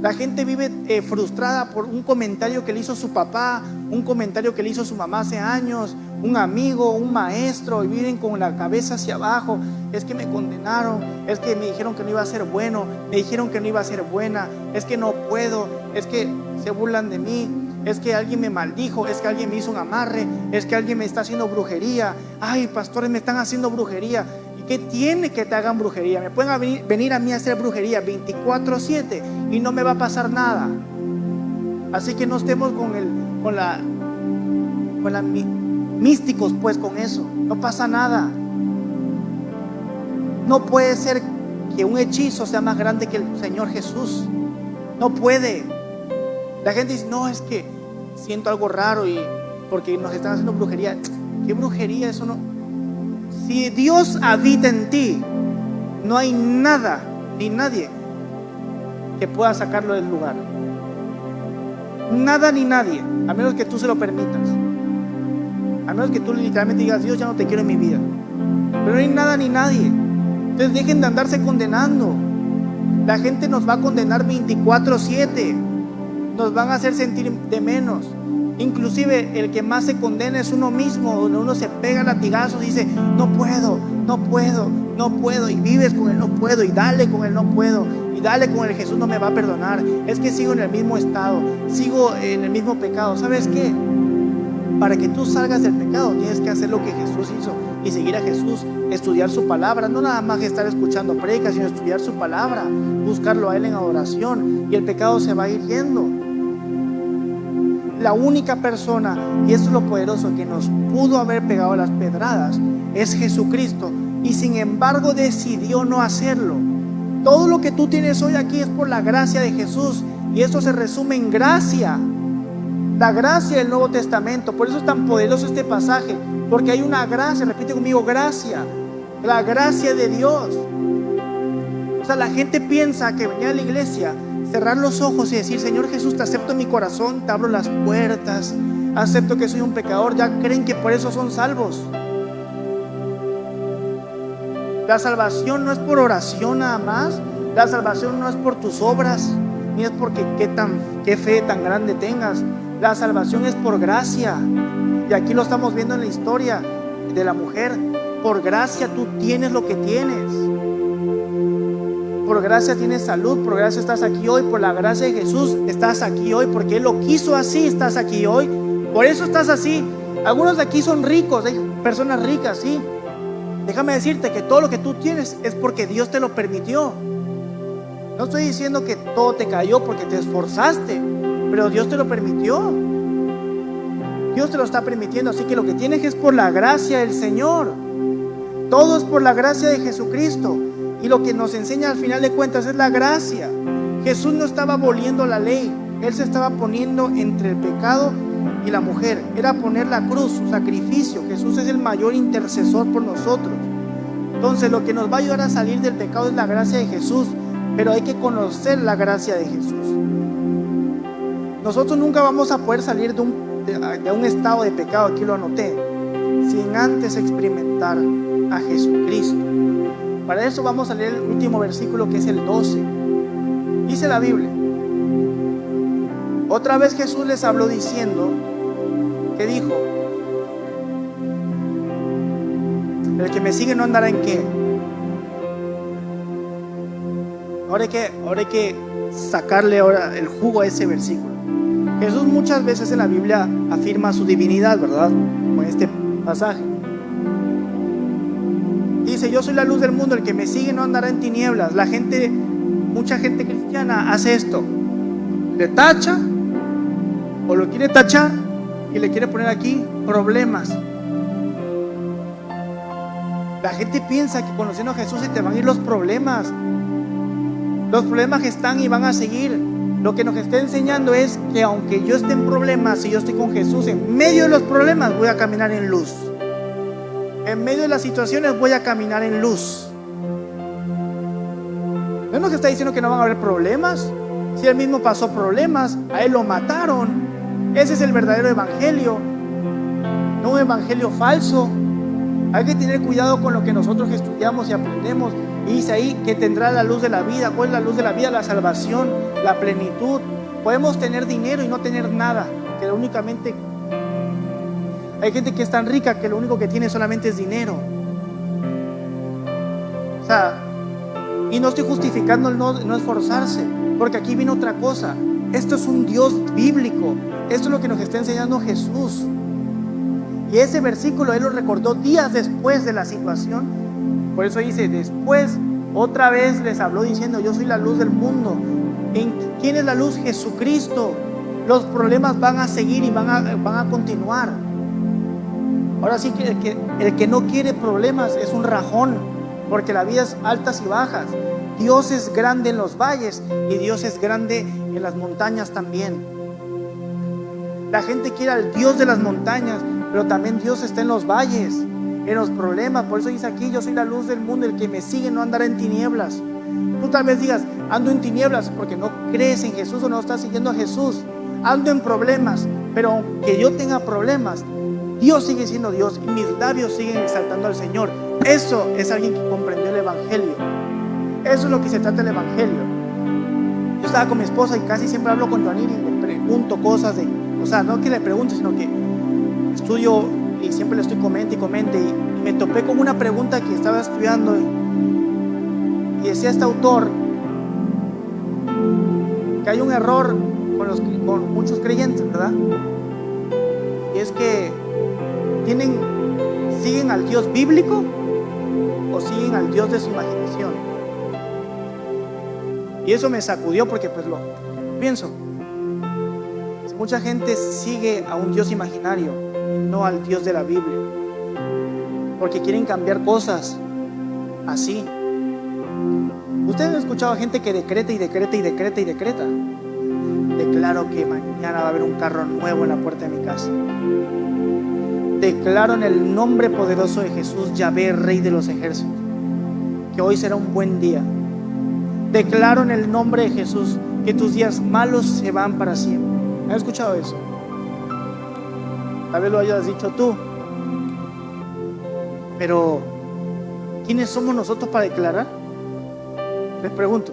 La gente vive frustrada por un comentario que le hizo su papá, un comentario que le hizo su mamá hace años, un amigo, un maestro, y viven con la cabeza hacia abajo. Es que me condenaron, es que me dijeron que no iba a ser bueno, me dijeron que no iba a ser buena, es que no puedo, es que se burlan de mí, es que alguien me maldijo, es que alguien me hizo un amarre, es que alguien me está haciendo brujería. Ay, pastores, me están haciendo brujería. ¿Qué tiene que te hagan brujería? Me pueden venir a mí a hacer brujería 24/7 y no me va a pasar nada. Así que no estemos con la místicos pues con eso. No pasa nada. No puede ser que un hechizo sea más grande que el Señor Jesús. No puede. La gente dice, no, es que siento algo raro y porque nos están haciendo brujería. ¿Qué brujería? Eso no. Si Dios habita en ti, no hay nada ni nadie que pueda sacarlo del lugar. Nada ni nadie, a menos que tú se lo permitas. A menos que tú literalmente digas, Dios, ya no te quiero en mi vida. Pero no hay nada ni nadie. Entonces dejen de andarse condenando. La gente nos va a condenar 24/7. Nos van a hacer sentir de menos. Inclusive el que más se condena es uno mismo, donde uno se pega latigazos y dice, no puedo, no puedo, no puedo, y vives con el no puedo, y dale con el no puedo, y dale con el Jesús no me va a perdonar, es que sigo en el mismo estado, sigo en el mismo pecado. ¿Sabes qué? Para que tú salgas del pecado tienes que hacer lo que Jesús hizo y seguir a Jesús, estudiar su palabra, no nada más que estar escuchando predicas, sino estudiar su palabra, buscarlo a Él en adoración, y el pecado se va a ir yendo. La única persona, y esto es lo poderoso, que nos pudo haber pegado las pedradas es Jesucristo, y sin embargo decidió no hacerlo. Todo lo que tú tienes hoy aquí es por la gracia de Jesús, y esto se resume en gracia, la gracia del Nuevo Testamento. Por eso es tan poderoso este pasaje, porque hay una gracia, repite conmigo, gracia, la gracia de Dios. O sea, la gente piensa que venir a la iglesia, cerrar los ojos y decir, Señor Jesús, te acepto en mi corazón, te abro las puertas, acepto que soy un pecador, ya creen que por eso son salvos. La salvación no es por oración nada más, la salvación no es por tus obras, ni es porque qué fe tan grande tengas. La salvación es por gracia, y aquí lo estamos viendo en la historia de la mujer. Por gracia tú tienes lo que tienes. Por gracia tienes salud, por gracia estás aquí hoy, por la gracia de Jesús estás aquí hoy, porque Él lo quiso así, estás aquí hoy, por eso estás así. Algunos de aquí son ricos, hay personas ricas, sí. Déjame decirte que todo lo que tú tienes es porque Dios te lo permitió. No estoy diciendo que todo te cayó porque te esforzaste, pero Dios te lo permitió. Dios te lo está permitiendo, así que lo que tienes es por la gracia del Señor. Todo es por la gracia de Jesucristo. Y lo que nos enseña al final de cuentas es la gracia. Jesús no estaba aboliendo la ley, Él se estaba poniendo entre el pecado y la mujer. Era poner la cruz, su sacrificio. Jesús es el mayor intercesor por nosotros. Entonces lo que nos va a ayudar a salir del pecado es la gracia de Jesús, pero hay que conocer la gracia de Jesús. Nosotros nunca vamos a poder salir de un estado de pecado, aquí lo anoté, sin antes experimentar a Jesucristo. Para eso vamos a leer el último versículo, que es el 12. Dice la Biblia: otra vez Jesús les habló diciendo, que dijo, el que me sigue no andará en qué. Ahora hay que sacarle ahora el jugo a ese versículo. Jesús muchas veces en la Biblia afirma su divinidad, ¿verdad? Con este pasaje. Dice: yo soy la luz del mundo, el que me sigue no andará en tinieblas. Mucha gente cristiana hace esto: le tacha o lo quiere tachar y le quiere poner aquí problemas. La gente piensa que conociendo a Jesús se te van a ir los problemas. Los problemas que están y van a seguir. Lo que nos está enseñando es que aunque yo esté en problemas, si yo estoy con Jesús, en medio de los problemas voy a caminar en luz. En medio de las situaciones voy a caminar en luz. ¿No nos está diciendo que no van a haber problemas? Si él mismo pasó problemas, a él lo mataron. Ese es el verdadero evangelio, no un evangelio falso. Hay que tener cuidado con lo que nosotros estudiamos y aprendemos. Y dice ahí que tendrá la luz de la vida. ¿Cuál es la luz de la vida? La salvación, la plenitud. Podemos tener dinero y no tener nada, que únicamente hay gente que es tan rica que lo único que tiene solamente es dinero. O sea, y no estoy justificando el no esforzarse, porque aquí viene otra cosa. Esto es un Dios bíblico. Esto es lo que nos está enseñando Jesús. Y ese versículo él lo recordó días después de la situación. Por eso dice: después otra vez les habló diciendo: yo soy la luz del mundo. ¿Quién es la luz? Jesucristo. Los problemas van a seguir y van a continuar. Ahora sí que el que no quiere problemas es un rajón, porque la vida es altas y bajas. Dios es grande en los valles y Dios es grande en las montañas también. La gente quiere al Dios de las montañas, pero también Dios está en los valles, en los problemas. Por eso dice aquí: yo soy la luz del mundo, el que me sigue no andará en tinieblas. Tú tal vez digas: ando en tinieblas porque no crees en Jesús o no estás siguiendo a Jesús. Ando en problemas, pero aunque yo tenga problemas, Dios sigue siendo Dios y mis labios siguen exaltando al Señor. Eso es alguien que comprendió el evangelio. Eso es lo que se trata el evangelio. Yo estaba con mi esposa y casi siempre hablo con Joanir y le pregunto cosas o sea, no que le pregunte, sino que estudio y siempre le estoy comente y me topé con una pregunta que estaba estudiando y decía este autor que hay un error con muchos creyentes, ¿verdad? Y es que siguen al Dios bíblico o siguen al Dios de su imaginación. Y eso me sacudió porque pues lo pienso. Mucha gente sigue a un Dios imaginario, no al Dios de la Biblia, porque quieren cambiar cosas así. Ustedes han escuchado a gente que decreta y decreta y decreta y decreta: declaro que mañana va a haber un carro nuevo en la puerta de mi casa. Declaro en el nombre poderoso de Jesús, Yahvé, Rey de los ejércitos, que hoy será un buen día. Declaro en el nombre de Jesús que tus días malos se van para siempre. ¿Has escuchado eso? Tal vez lo hayas dicho tú. Pero ¿quiénes somos nosotros para declarar? Les pregunto.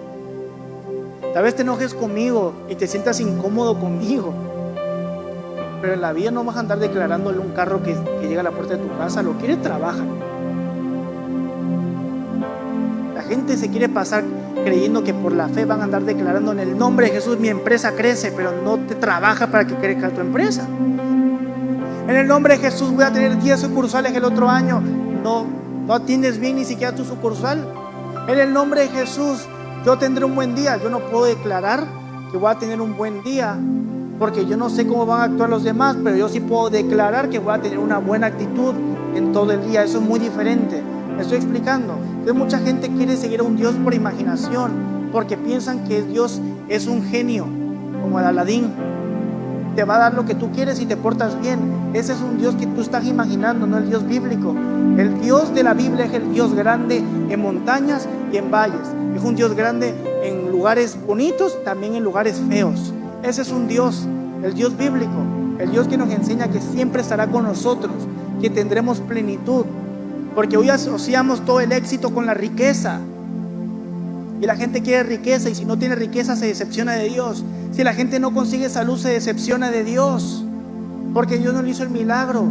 Tal vez te enojes conmigo y te sientas incómodo conmigo, pero en la vida no vas a andar declarándole un carro que llega a la puerta de tu casa. Lo quiere, trabaja. La gente se quiere pasar creyendo que por la fe van a andar declarando: en el nombre de Jesús mi empresa crece, pero no te trabaja para que crezca tu empresa. En el nombre de Jesús voy a tener 10 sucursales el otro año. No atiendes bien ni siquiera tu sucursal. En el nombre de Jesús yo tendré un buen día. Yo no puedo declarar que voy a tener un buen día porque yo no sé cómo van a actuar los demás, pero yo sí puedo declarar que voy a tener una buena actitud en todo el día. Eso es muy diferente. Me estoy explicando. Entonces mucha gente quiere seguir a un Dios por imaginación, porque piensan que Dios es un genio, como el Aladín. Te va a dar lo que tú quieres si te portas bien. Ese es un Dios que tú estás imaginando, no el Dios bíblico. El Dios de la Biblia es el Dios grande en montañas y en valles. Es un Dios grande en lugares bonitos, también en lugares feos. Ese es un Dios, el Dios bíblico, el Dios que nos enseña que siempre estará con nosotros, que tendremos plenitud. Porque hoy asociamos todo el éxito con la riqueza. Y la gente quiere riqueza, y si no tiene riqueza se decepciona de Dios. Si la gente no consigue salud se decepciona de Dios, porque Dios no le hizo el milagro.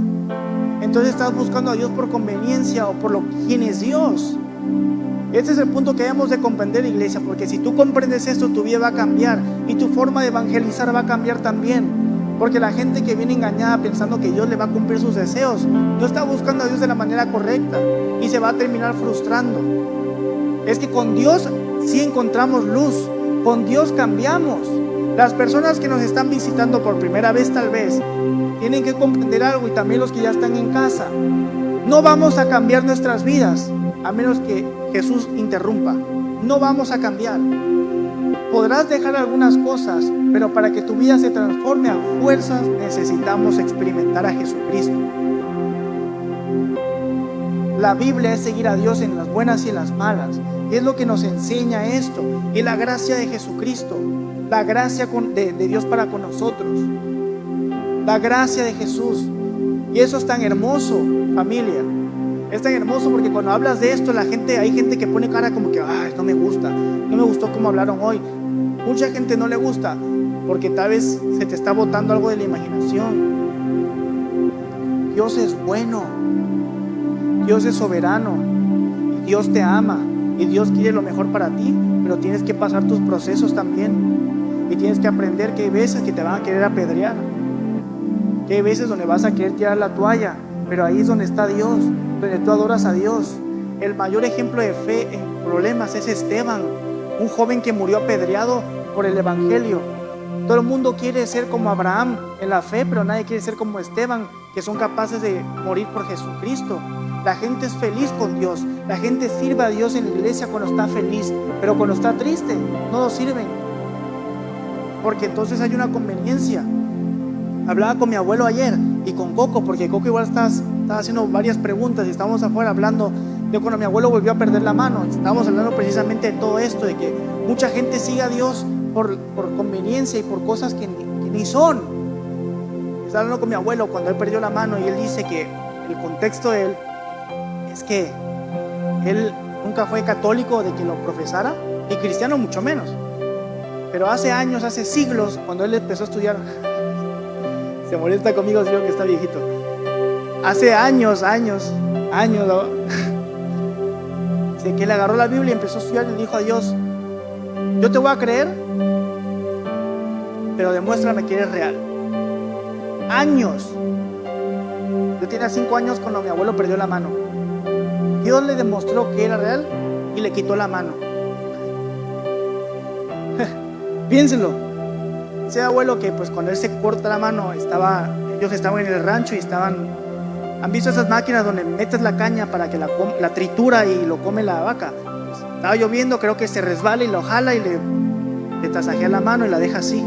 Entonces estás buscando a Dios por conveniencia o por quién es Dios. Este es el punto que debemos de comprender, iglesia, porque si tú comprendes esto, tu vida va a cambiar y tu forma de evangelizar va a cambiar también. Porque la gente que viene engañada pensando que Dios le va a cumplir sus deseos, no está buscando a Dios de la manera correcta y se va a terminar frustrando. Es que con Dios sí encontramos luz, con Dios cambiamos. Las personas que nos están visitando por primera vez tal vez tienen que comprender algo, y también los que ya están en casa. No vamos a cambiar nuestras vidas a menos que Jesús interrumpa. No vamos a cambiar. Podrás dejar algunas cosas, pero para que tu vida se transforme a fuerzas necesitamos experimentar a Jesucristo. La Biblia es seguir a Dios en las buenas y en las malas, y es lo que nos enseña esto. Y la gracia de Jesucristo, la gracia de Dios para con nosotros, la gracia de Jesús. Y eso es tan hermoso, familia. Es tan hermoso porque cuando hablas de esto, hay gente que pone cara como que, ay, no me gustó cómo hablaron hoy. Mucha gente no le gusta porque tal vez se te está botando algo de la imaginación. Dios es bueno, Dios es soberano, y Dios te ama y Dios quiere lo mejor para ti, pero tienes que pasar tus procesos también, y tienes que aprender que hay veces que te van a querer apedrear, que hay veces donde vas a querer tirar la toalla, pero ahí es donde está Dios, donde tú adoras a Dios. El mayor ejemplo de fe en problemas es Esteban, un joven que murió apedreado por el evangelio. Todo el mundo quiere ser como Abraham en la fe, pero nadie quiere ser como Esteban, que son capaces de morir por Jesucristo. La gente es feliz con Dios, la gente sirve a Dios en la iglesia cuando está feliz, pero cuando está triste no lo sirven, porque entonces hay una conveniencia. Hablaba con mi abuelo ayer y con Coco, porque Coco igual estaba haciendo varias preguntas y estábamos afuera hablando de cuando mi abuelo volvió a perder la mano. Estábamos hablando precisamente de todo esto, de que mucha gente sigue a Dios por conveniencia y por cosas que ni son. Estaba hablando con mi abuelo cuando él perdió la mano, y él dice que el contexto de él es que él nunca fue católico de que lo profesara, y cristiano mucho menos, pero hace años, hace siglos, cuando él empezó a estudiar, se molesta conmigo si yo que está viejito, hace años, ¿no? Dice que él agarró la Biblia y empezó a estudiar y le dijo a Dios: yo te voy a creer, pero demuéstrame que eres real. Años. Yo tenía 5 años cuando mi abuelo perdió la mano. Dios le demostró que era real y le quitó la mano. Piénsenlo. Ese abuelo que pues cuando él se corta la mano, ellos estaban en el rancho y ¿han visto esas máquinas donde metes la caña para que la tritura y lo come la vaca? Pues, estaba lloviendo, creo que se resbala y lo jala y le tasajea la mano y la deja así.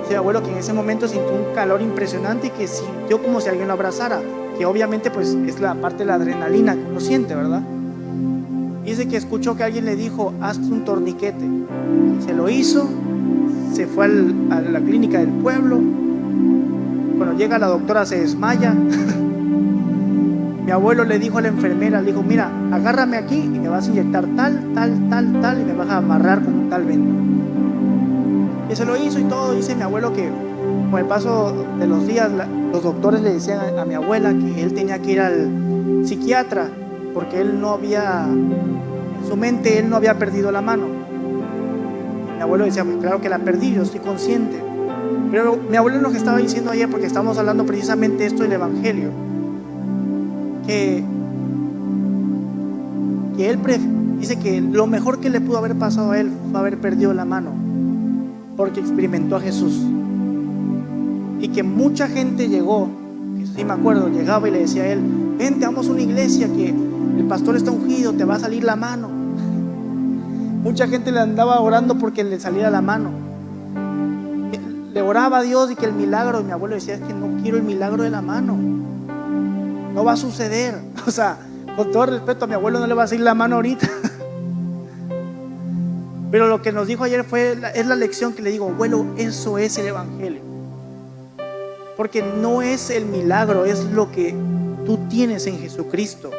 Ese abuelo que en ese momento sintió un calor impresionante y que sintió como si alguien lo abrazara, que obviamente pues es la parte de la adrenalina que uno siente, ¿verdad? Dice que escuchó que alguien le dijo: hazte un torniquete. Se lo hizo, se fue a la clínica del pueblo. Cuando llega la doctora se desmaya. Mi abuelo le dijo a la enfermera, le dijo: mira, agárrame aquí y me vas a inyectar tal, y me vas a amarrar con un tal venda. Y se lo hizo y todo. Dice mi abuelo que con el paso de los días los doctores le decían a mi abuela que él tenía que ir al psiquiatra, porque él no había, en su mente él no había perdido la mano. Mi abuelo decía: pues claro que la perdí, yo estoy consciente. Pero mi abuelo nos estaba diciendo ayer, porque estábamos hablando precisamente esto del evangelio, que él dice que lo mejor que le pudo haber pasado a él fue haber perdido la mano, porque experimentó a Jesús. Y que mucha gente llegó, que sí me acuerdo, llegaba y le decía a él: vente, vamos a una iglesia que el pastor está ungido, te va a salir la mano. Mucha gente le andaba orando porque le saliera la mano. Le oraba a Dios y que el milagro, y mi abuelo decía: es que no quiero el milagro de la mano, no va a suceder. O sea, con todo respeto, a mi abuelo no le va a salir la mano ahorita. Pero lo que nos dijo ayer es la lección que le digo: abuelo, eso es el evangelio. Porque no es el milagro, es lo que tú tienes en Jesucristo.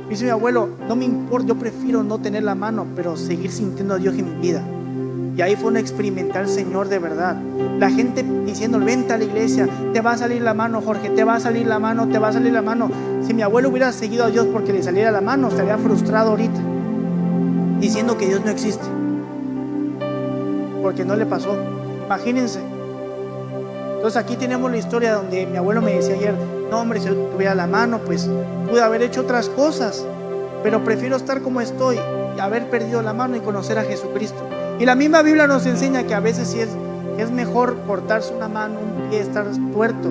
Dice mi abuelo: no me importa, yo prefiero no tener la mano, pero seguir sintiendo a Dios en mi vida. Y ahí fue un experimentar al Señor de verdad. La gente diciendo: vente a la iglesia, te va a salir la mano, Jorge, te va a salir la mano, te va a salir la mano. Si mi abuelo hubiera seguido a Dios porque le saliera la mano, estaría frustrado ahorita, diciendo que Dios no existe, porque no le pasó. Imagínense. Entonces aquí tenemos la historia donde mi abuelo me decía ayer: no hombre, si yo tuviera la mano, pues pude haber hecho otras cosas, pero prefiero estar como estoy y haber perdido la mano y conocer a Jesucristo. Y la misma Biblia nos enseña que a veces sí es mejor cortarse una mano, un pie, estar tuerto,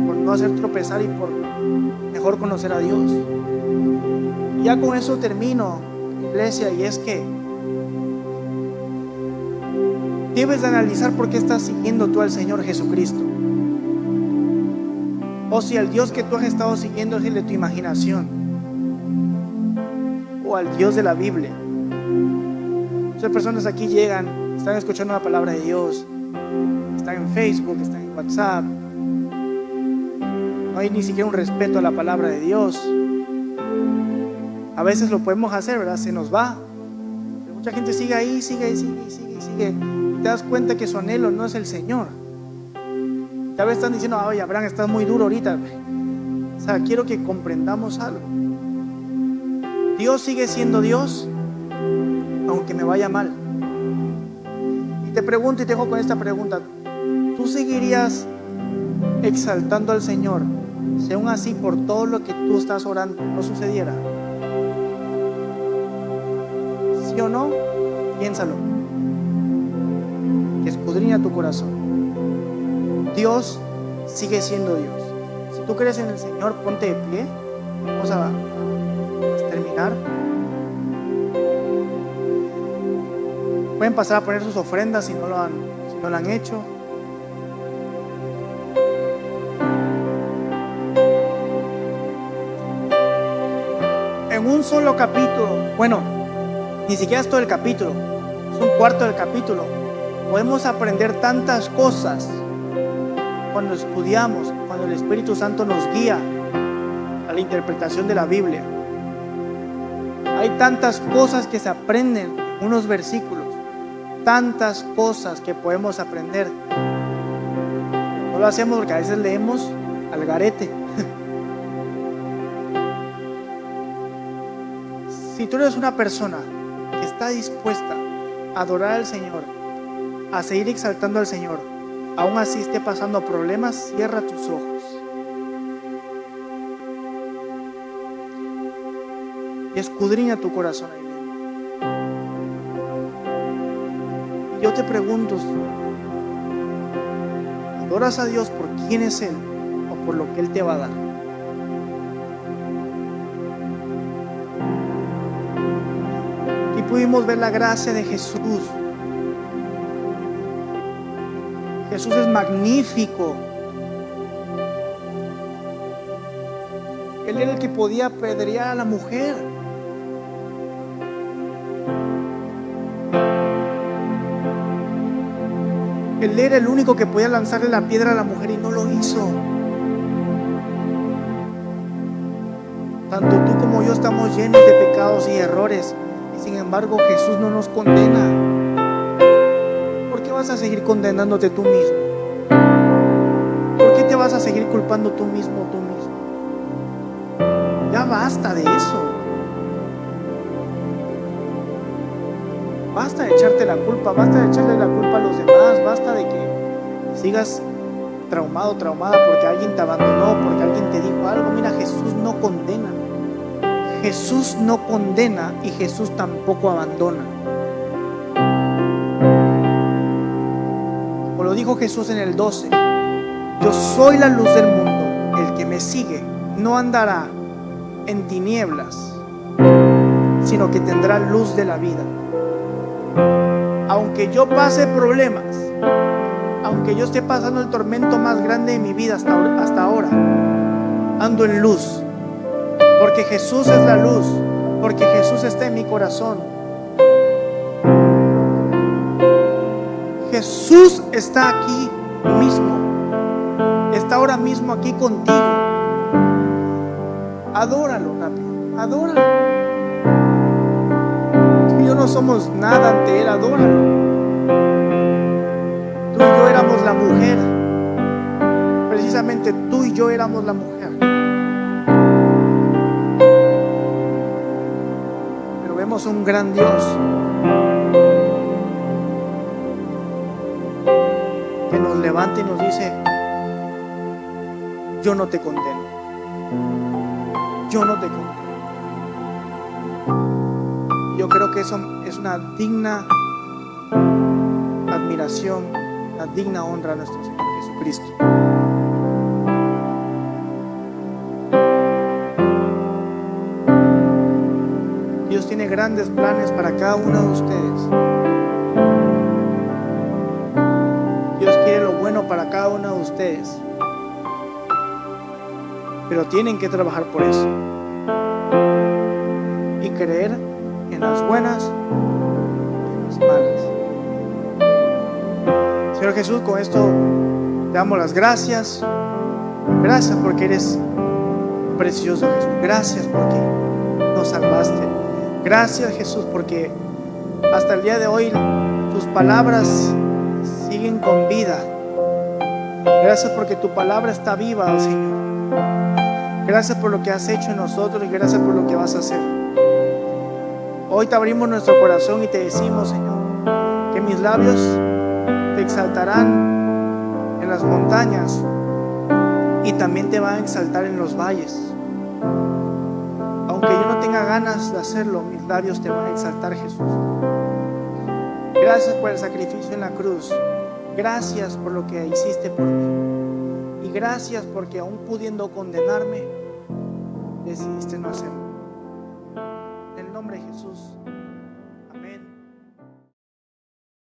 por no hacer tropezar y por mejor conocer a Dios. Y ya con eso termino, iglesia, y es que debes de analizar por qué estás siguiendo tú al Señor Jesucristo, o si al Dios que tú has estado siguiendo es el de tu imaginación, o al Dios de la Biblia. Muchas personas aquí llegan, están escuchando la palabra de Dios, están en Facebook, están en WhatsApp, no hay ni siquiera un respeto a la palabra de Dios. A veces lo podemos hacer, ¿verdad? Se nos va, pero mucha gente sigue ahí, sigue. Y te das cuenta que su anhelo no es el Señor. Tal vez están diciendo: oye, Abraham, estás muy duro ahorita. O sea, quiero que comprendamos algo. Dios sigue siendo Dios, aunque me vaya mal. Y te pregunto y te dejo con esta pregunta: ¿tú seguirías exaltando al Señor si aún así por todo lo que tú estás orando no sucediera? ¿Sí o no? Piénsalo. Escudriña tu corazón. Dios sigue siendo Dios. Si tú crees en el Señor, ponte de pie. Vamos a terminar. Pueden pasar a poner sus ofrendas si no lo han hecho. En un solo capítulo, bueno, ni siquiera es todo el capítulo, es un cuarto del capítulo, podemos aprender tantas cosas cuando estudiamos, cuando el Espíritu Santo nos guía a la interpretación de la Biblia. Hay tantas cosas que se aprenden en unos versículos, tantas cosas que podemos aprender. No lo hacemos porque a veces leemos al garete. Si tú eres una persona que está dispuesta a adorar al Señor, a seguir exaltando al Señor, aún así esté pasando problemas, cierra tus ojos y escudriña tu corazón ahí mismo. Y yo te pregunto, ¿adoras a Dios por quién es Él o por lo que Él te va a dar? Y pudimos ver la gracia de Jesús. Jesús es magnífico. Él era el que podía apedrear a la mujer. Él era el único que podía lanzarle la piedra a la mujer y no lo hizo. Tanto tú como yo estamos llenos de pecados y errores, y sin embargo Jesús no nos condena. ¿Por qué vas a seguir condenándote tú mismo? ¿Por qué te vas a seguir culpando tú mismo o tú mismo? Ya basta de eso. Basta de echarte la culpa, basta de echarle la culpa a los demás, basta de que sigas traumado, traumada porque alguien te abandonó, porque alguien te dijo algo. Mira, Jesús no condena. Jesús no condena y Jesús tampoco abandona. Como lo dijo Jesús en el 12: yo soy la luz del mundo, el que me sigue no andará en tinieblas, sino que tendrá luz de la vida. Aunque yo pase problemas, aunque yo esté pasando el tormento más grande de mi vida hasta ahora, ando en luz, porque Jesús es la luz, porque Jesús está en mi corazón. Jesús está aquí mismo, está ahora mismo aquí contigo. Adóralo rápido, adóralo. Tú y yo no somos nada ante Él, adóralo. Tú y yo éramos la mujer, precisamente tú y yo éramos la mujer. tenemos un gran Dios que nos levanta y nos dice: yo no te condeno, yo no te condeno. Yo creo que eso es una digna admiración, una digna honra a nuestro Señor Jesucristo. Dios tiene grandes planes para cada uno de ustedes. Dios quiere lo bueno para cada uno de ustedes, pero tienen que trabajar por eso y creer en las buenas y en las malas. Señor Jesús, con esto te damos las gracias. Gracias porque eres precioso, Jesús. Gracias porque nos salvaste. Gracias, Jesús, porque hasta el día de hoy tus palabras siguen con vida. Gracias porque tu palabra está viva, Señor. Gracias por lo que has hecho en nosotros y gracias por lo que vas a hacer. Hoy te abrimos nuestro corazón y te decimos, Señor, que mis labios te exaltarán en las montañas y también te van a exaltar en los valles. Aunque yo no tenga ganas de hacerlo, mis labios te van a exaltar, Jesús. Gracias por el sacrificio en la cruz. Gracias por lo que hiciste por mí. Y gracias porque aún pudiendo condenarme, decidiste no hacerlo. En el nombre de Jesús.